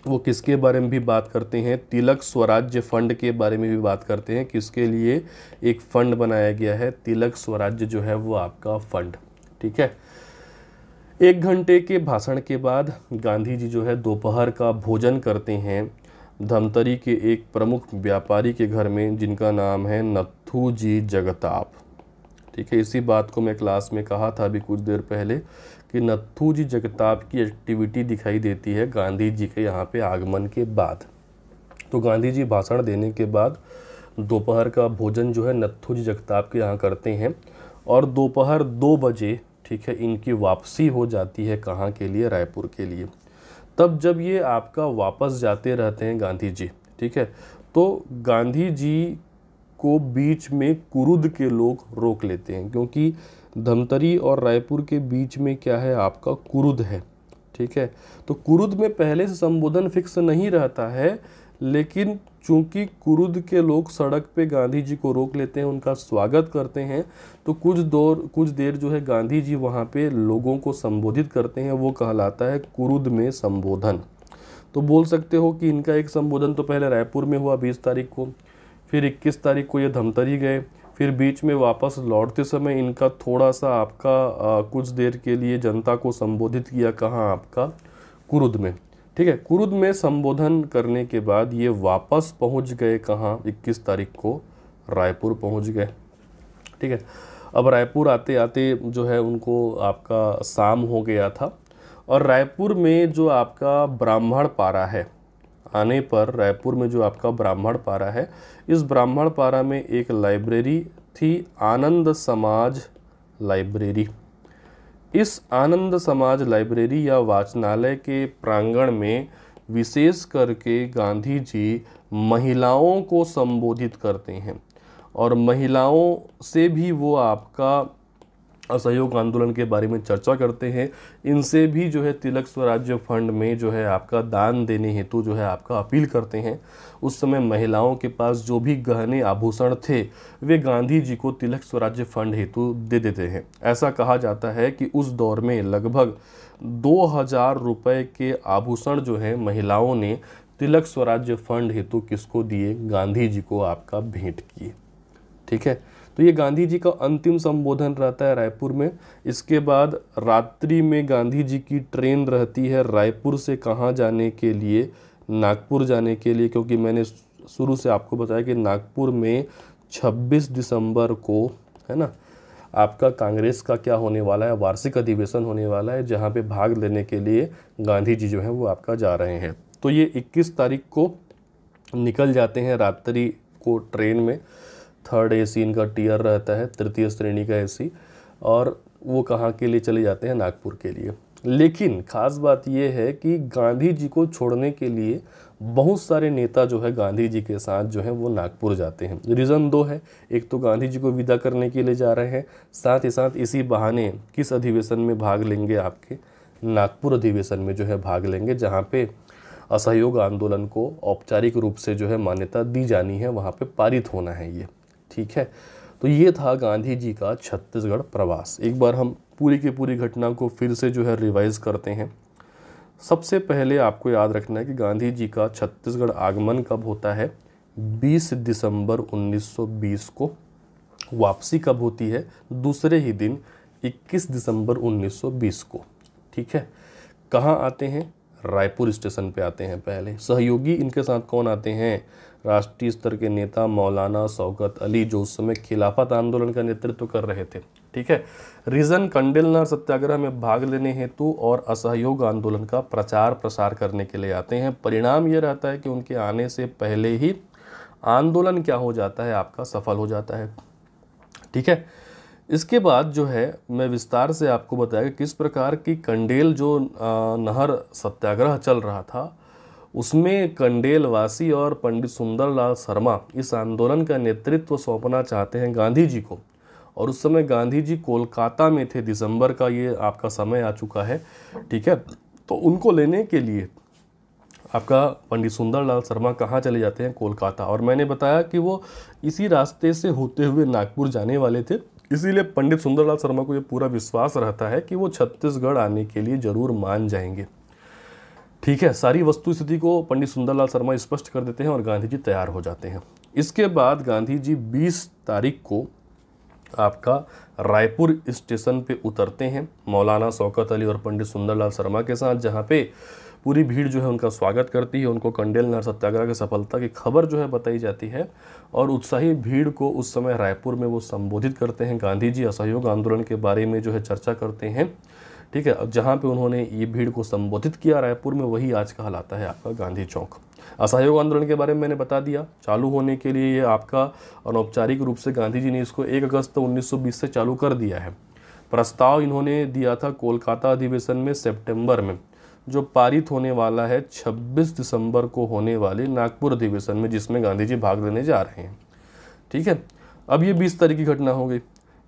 वो किसके बारे में भी बात करते हैं, तिलक स्वराज्य फंड के बारे में भी बात करते हैं, किसके लिए एक फंड बनाया गया है, तिलक स्वराज्य जो है वो आपका फंड, ठीक है। 1 घंटे के भाषण के बाद गांधी जी जो है दोपहर का भोजन करते हैं धमतरी के एक प्रमुख व्यापारी के घर में, जिनका नाम है नत्थू जी जगताप, ठीक है। इसी बात को मैं क्लास में कहा था अभी कुछ देर पहले कि नत्थू जी जगताप की एक्टिविटी दिखाई देती है गांधी जी के यहाँ पे आगमन के बाद। तो गांधी जी भाषण देने के बाद दोपहर का भोजन जो है नत्थू जी जगताप के यहाँ करते हैं, और दोपहर 2 बजे, ठीक है, इनकी वापसी हो जाती है कहाँ के लिए, रायपुर के लिए। तब जब ये आपका वापस जाते रहते हैं गांधी जी, ठीक है, तो गांधी जी को बीच में कुरुद के लोग रोक लेते हैं, क्योंकि धमतरी और रायपुर के बीच में क्या है, आपका कुरुद है, ठीक है। तो कुरुद में पहले से संबोधन फिक्स नहीं रहता है, लेकिन चूंकि कुरुद के लोग सड़क पे गांधी जी को रोक लेते हैं, उनका स्वागत करते हैं, तो कुछ देर जो है गांधी जी वहाँ पे लोगों को संबोधित करते हैं, वो कहलाता है कुरुद में संबोधन। तो बोल सकते हो कि इनका एक संबोधन तो पहले रायपुर में हुआ 20 तारीख को, फिर 21 तारीख को ये धमतरी गए, फिर बीच में वापस लौटते समय इनका थोड़ा सा आपका कुछ देर के लिए जनता को संबोधित किया, कहाँ, आपका कुरुद में, ठीक है। कुरुद में संबोधन करने के बाद ये वापस पहुंच गए कहाँ, 21 तारीख को रायपुर पहुंच गए, ठीक है। अब रायपुर आते आते जो है उनको आपका शाम हो गया था, और रायपुर में जो आपका ब्राह्मण पारा है, आने पर रायपुर में जो आपका ब्राह्मण पारा है, इस ब्राह्मण पारा में एक लाइब्रेरी थी, आनंद समाज लाइब्रेरी। इस आनंद समाज लाइब्रेरी या वाचनालय के प्रांगण में विशेष करके गांधी जी महिलाओं को संबोधित करते हैं, और महिलाओं से भी वो आपका असहयोग आंदोलन के बारे में चर्चा करते हैं। इनसे भी जो है तिलक स्वराज्य फंड में जो है आपका दान देने हेतु जो है आपका अपील करते हैं। उस समय महिलाओं के पास जो भी गहने आभूषण थे, वे गांधी जी को तिलक स्वराज्य फंड हेतु दे देते हैं। ऐसा कहा जाता है कि उस दौर में लगभग 2000 रुपये के आभूषण जो है महिलाओं ने तिलक स्वराज्य फंड हेतु किसको दिए, गांधी जी को आपका भेंट किए, ठीक है। तो ये गांधी जी का अंतिम संबोधन रहता है रायपुर में। इसके बाद रात्रि में गांधी जी की ट्रेन रहती है रायपुर से कहाँ जाने के लिए, नागपुर जाने के लिए, क्योंकि मैंने शुरू से आपको बताया कि नागपुर में 26 दिसंबर को, है ना, आपका कांग्रेस का क्या होने वाला है, वार्षिक अधिवेशन होने वाला है, जहाँ पे भाग लेने के लिए गांधी जी जो है वो आपका जा रहे हैं। तो ये 21 तारीख को निकल जाते हैं रात्रि को ट्रेन में, 3rd AC इनका टियर रहता है, 3य श्रेणी का AC, और वो कहाँ के लिए चले जाते हैं, नागपुर के लिए। लेकिन खास बात यह है कि गांधी जी को छोड़ने के लिए बहुत सारे नेता जो है गांधी जी के साथ जो है वो नागपुर जाते हैं। रीज़न 2 है, एक तो गांधी जी को विदा करने के लिए जा रहे हैं, साथ ही साथ इसी बहाने किस अधिवेशन में भाग लेंगे, आपके नागपुर अधिवेशन में जो है भाग लेंगे, जहाँ पे असहयोग आंदोलन को औपचारिक रूप से जो है मान्यता दी जानी है, वहाँ पे पारित होना है ये, ठीक है। तो ये था गांधी जी का छत्तीसगढ़ प्रवास। एक बार हम पूरी की पूरी घटना को फिर से जो है रिवाइज करते हैं। सबसे पहले आपको याद रखना है कि गांधी जी का छत्तीसगढ़ आगमन कब होता है, 20 दिसंबर 1920 को। वापसी कब होती है, दूसरे ही दिन 21 दिसंबर 1920 को, ठीक है। कहाँ आते हैं, रायपुर स्टेशन पे आते हैं पहले। सहयोगी इनके साथ कौन आते हैं, राष्ट्रीय स्तर के नेता मौलाना शौकत अली, जो उस समय खिलाफत आंदोलन का नेतृत्व कर रहे थे, ठीक है। रीजन कंडेल नार सत्याग्रह में भाग लेने हेतु और असहयोग आंदोलन का प्रचार प्रसार करने के लिए आते हैं। परिणाम ये रहता है कि उनके आने से पहले ही आंदोलन क्या हो जाता है, आपका सफल हो जाता है, ठीक है। इसके बाद जो है मैं विस्तार से आपको बताया कि किस प्रकार की कंडेल जो नहर सत्याग्रह चल रहा था, उसमें कंडेल वासी और पंडित सुंदरलाल शर्मा इस आंदोलन का नेतृत्व सौंपना चाहते हैं गांधी जी को। और उस समय गांधी जी कोलकाता में थे, दिसंबर का ये आपका समय आ चुका है, ठीक है। तो उनको लेने के लिए आपका पंडित सुंदरलाल शर्मा कहाँ चले जाते हैं, कोलकाता। और मैंने बताया कि वो इसी रास्ते से होते हुए नागपुर जाने वाले थे, इसीलिए पंडित सुंदरलाल शर्मा को ये पूरा विश्वास रहता है कि वो छत्तीसगढ़ आने के लिए जरूर मान जाएंगे, ठीक है। सारी वस्तु स्थिति को पंडित सुंदरलाल शर्मा स्पष्ट कर देते हैं और गांधी जी तैयार हो जाते हैं। इसके बाद गांधी जी 20 तारीख को आपका रायपुर स्टेशन पे उतरते हैं मौलाना शौकत अली और पंडित सुंदरलाल शर्मा के साथ, जहाँ पे पूरी भीड़ जो है उनका स्वागत करती है। उनको कंडेल नहर सत्याग्रह की सफलता की खबर जो है बताई जाती है, और उत्साही भीड़ को उस समय रायपुर में वो संबोधित करते हैं। गांधी जी असहयोग आंदोलन के बारे में जो है चर्चा करते हैं, ठीक है। जहाँ पे उन्होंने ये भीड़ को संबोधित किया रायपुर में, वही आज कहलाता है आपका गांधी चौक। असहयोग आंदोलन के बारे में मैंने बता दिया। चालू होने के लिए ये आपका अनौपचारिक रूप से गांधी जी ने इसको 1 अगस्त 1920 से चालू कर दिया है। प्रस्ताव इन्होंने दिया था कोलकाता अधिवेशन में सितंबर में। जो पारित होने वाला है 26 दिसंबर को होने वाले नागपुर अधिवेशन में, जिसमें गांधी जी भाग लेने जा रहे हैं। ठीक है, अब ये 20 तारीख की घटना हो गई।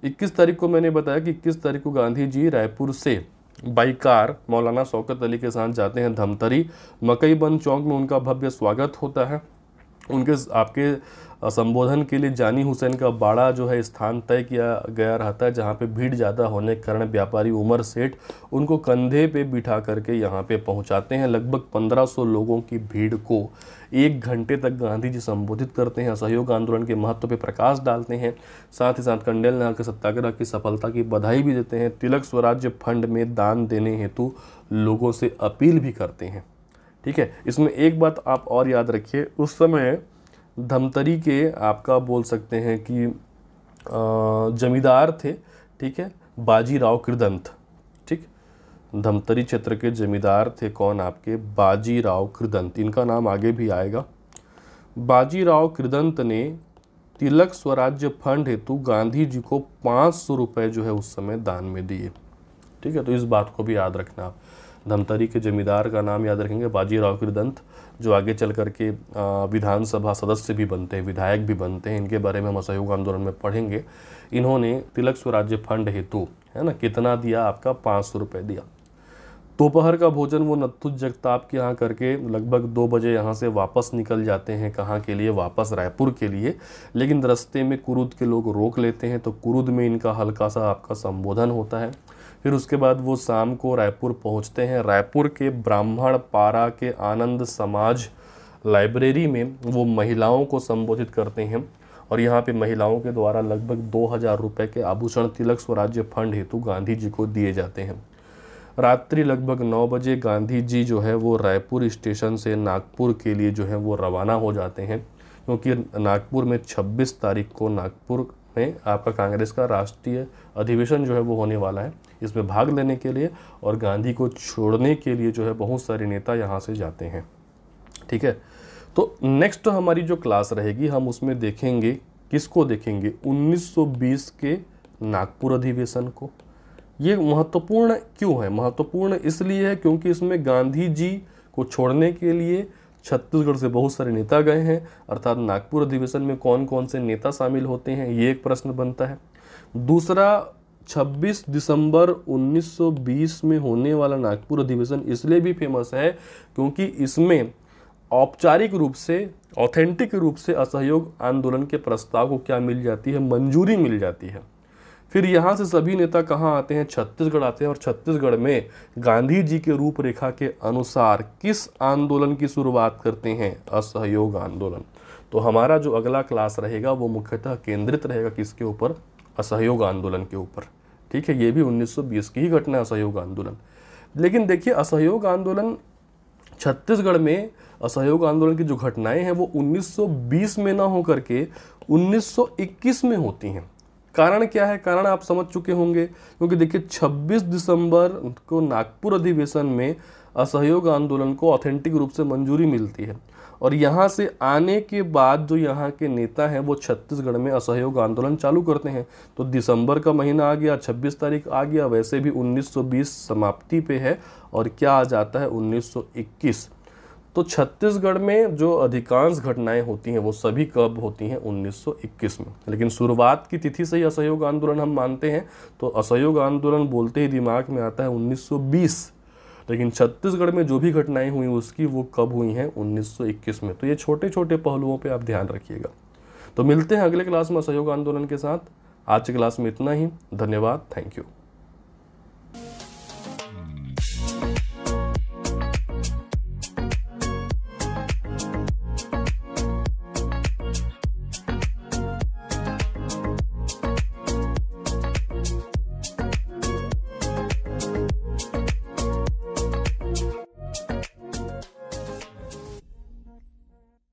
21 तारीख को मैंने बताया कि 21 तारीख को गांधी जी रायपुर से बाई कार मौलाना शौकत अली के साथ जाते हैं धमतरी। मकईबंद चौक में उनका भव्य स्वागत होता है। उनके आपके संबोधन के लिए जानी हुसैन का बाड़ा जो है स्थान तय किया गया रहता है, जहाँ पे भीड़ ज़्यादा होने के कारण व्यापारी उमर सेठ उनको कंधे पे बिठा करके यहाँ पे पहुँचाते हैं। लगभग 1500 लोगों की भीड़ को 1 घंटे तक गांधी जी संबोधित करते हैं, असहयोग आंदोलन के महत्व पे प्रकाश डालते हैं, साथ ही साथ कंडेल नाल के सत्याग्रह की सफलता की बधाई भी देते हैं। तिलक स्वराज्य फंड में दान देने हेतु लोगों से अपील भी करते हैं। ठीक है, इसमें एक बात आप और याद रखिए, उस समय धमतरी के आपका बोल सकते हैं कि जमींदार थे, ठीक है, बाजीराव कृदंत। ठीक, धमतरी क्षेत्र के जमींदार थे कौन? आपके बाजीराव कृदंत। इनका नाम आगे भी आएगा। बाजीराव कृदंत ने तिलक स्वराज्य फंड हेतु गांधी जी को 500 रुपये जो है उस समय दान में दिए। ठीक है, तो इस बात को भी याद रखना आप। धमतरी के जमींदार का नाम याद रखेंगे, बाजीराव कृदंत, जो आगे चल करके विधानसभा सदस्य भी बनते हैं, विधायक भी बनते हैं। इनके बारे में हम असहयोग आंदोलन में पढ़ेंगे। इन्होंने तिलक स्वराज्य फंड हेतु, है ना, कितना दिया? आपका 500 रुपये दिया। दोपहर का भोजन वो नत्थु जगताप के यहाँ करके लगभग 2 बजे यहाँ से वापस निकल जाते हैं। कहाँ के लिए? वापस रायपुर के लिए। लेकिन रास्ते में कुरुद के लोग रोक लेते हैं, तो कुरुद में इनका हल्का सा आपका संबोधन होता है। फिर उसके बाद वो शाम को रायपुर पहुंचते हैं। रायपुर के ब्राह्मण पारा के आनंद समाज लाइब्रेरी में वो महिलाओं को संबोधित करते हैं, और यहाँ पे महिलाओं के द्वारा लगभग 2000 रुपये के आभूषण तिलक स्वराज्य फंड हेतु गांधी जी को दिए जाते हैं। रात्रि लगभग 9 बजे गांधी जी जो है वो रायपुर स्टेशन से नागपुर के लिए जो है वो रवाना हो जाते हैं, क्योंकि नागपुर में 26 तारीख को नागपुर में आपका कांग्रेस का राष्ट्रीय अधिवेशन जो है वो होने वाला है। इसमें भाग लेने के लिए और गांधी को छोड़ने के लिए जो है बहुत सारे नेता यहाँ से जाते हैं। ठीक है, तो नेक्स्ट हमारी जो क्लास रहेगी हम उसमें देखेंगे, किसको देखेंगे? 1920 के नागपुर अधिवेशन को। ये महत्वपूर्ण क्यों है? महत्वपूर्ण इसलिए है क्योंकि इसमें गांधी जी को छोड़ने के लिए छत्तीसगढ़ से बहुत सारे नेता गए हैं, अर्थात नागपुर अधिवेशन में कौन कौन से नेता शामिल होते हैं, ये एक प्रश्न बनता है। दूसरा, 26 दिसंबर 1920 में होने वाला नागपुर अधिवेशन इसलिए भी फेमस है क्योंकि इसमें औपचारिक रूप से, ऑथेंटिक रूप से असहयोग आंदोलन के प्रस्ताव को क्या मिल जाती है? मंजूरी मिल जाती है। फिर यहाँ से सभी नेता कहाँ आते हैं? छत्तीसगढ़ आते हैं, और छत्तीसगढ़ में गांधी जी के रूपरेखा के अनुसार किस आंदोलन की शुरुआत करते हैं? असहयोग आंदोलन। तो हमारा जो अगला क्लास रहेगा वो मुख्यतः केंद्रित रहेगा किसके ऊपर? असहयोग आंदोलन के ऊपर। ठीक है, ये भी 1920 की ही घटना है, असहयोग आंदोलन। लेकिन देखिए, असहयोग आंदोलन छत्तीसगढ़ में असहयोग आंदोलन की जो घटनाएं हैं वो 1920 में ना होकर के 1921 में होती हैं। कारण क्या है? कारण आप समझ चुके होंगे, क्योंकि देखिए 26 दिसंबर को नागपुर अधिवेशन में असहयोग आंदोलन को ऑथेंटिक रूप से मंजूरी मिलती है, और यहाँ से आने के बाद जो यहाँ के नेता हैं वो छत्तीसगढ़ में असहयोग आंदोलन चालू करते हैं। तो दिसंबर का महीना आ गया, 26 तारीख आ गया, वैसे भी 1920 समाप्ति पे है, और क्या आ जाता है? 1921। तो छत्तीसगढ़ में जो अधिकांश घटनाएं होती हैं वो सभी कब होती हैं? 1921 में। लेकिन शुरुआत की तिथि से ही असहयोग आंदोलन हम मानते हैं, तो असहयोग आंदोलन बोलते ही दिमाग में आता है 1920। लेकिन छत्तीसगढ़ में जो भी घटनाएं हुई उसकी वो कब हुई हैं? 1921 में। तो ये छोटे छोटे पहलुओं पे आप ध्यान रखिएगा। तो मिलते हैं अगले क्लास में असहयोग आंदोलन के साथ। आज की क्लास में इतना ही। धन्यवाद। Thank you.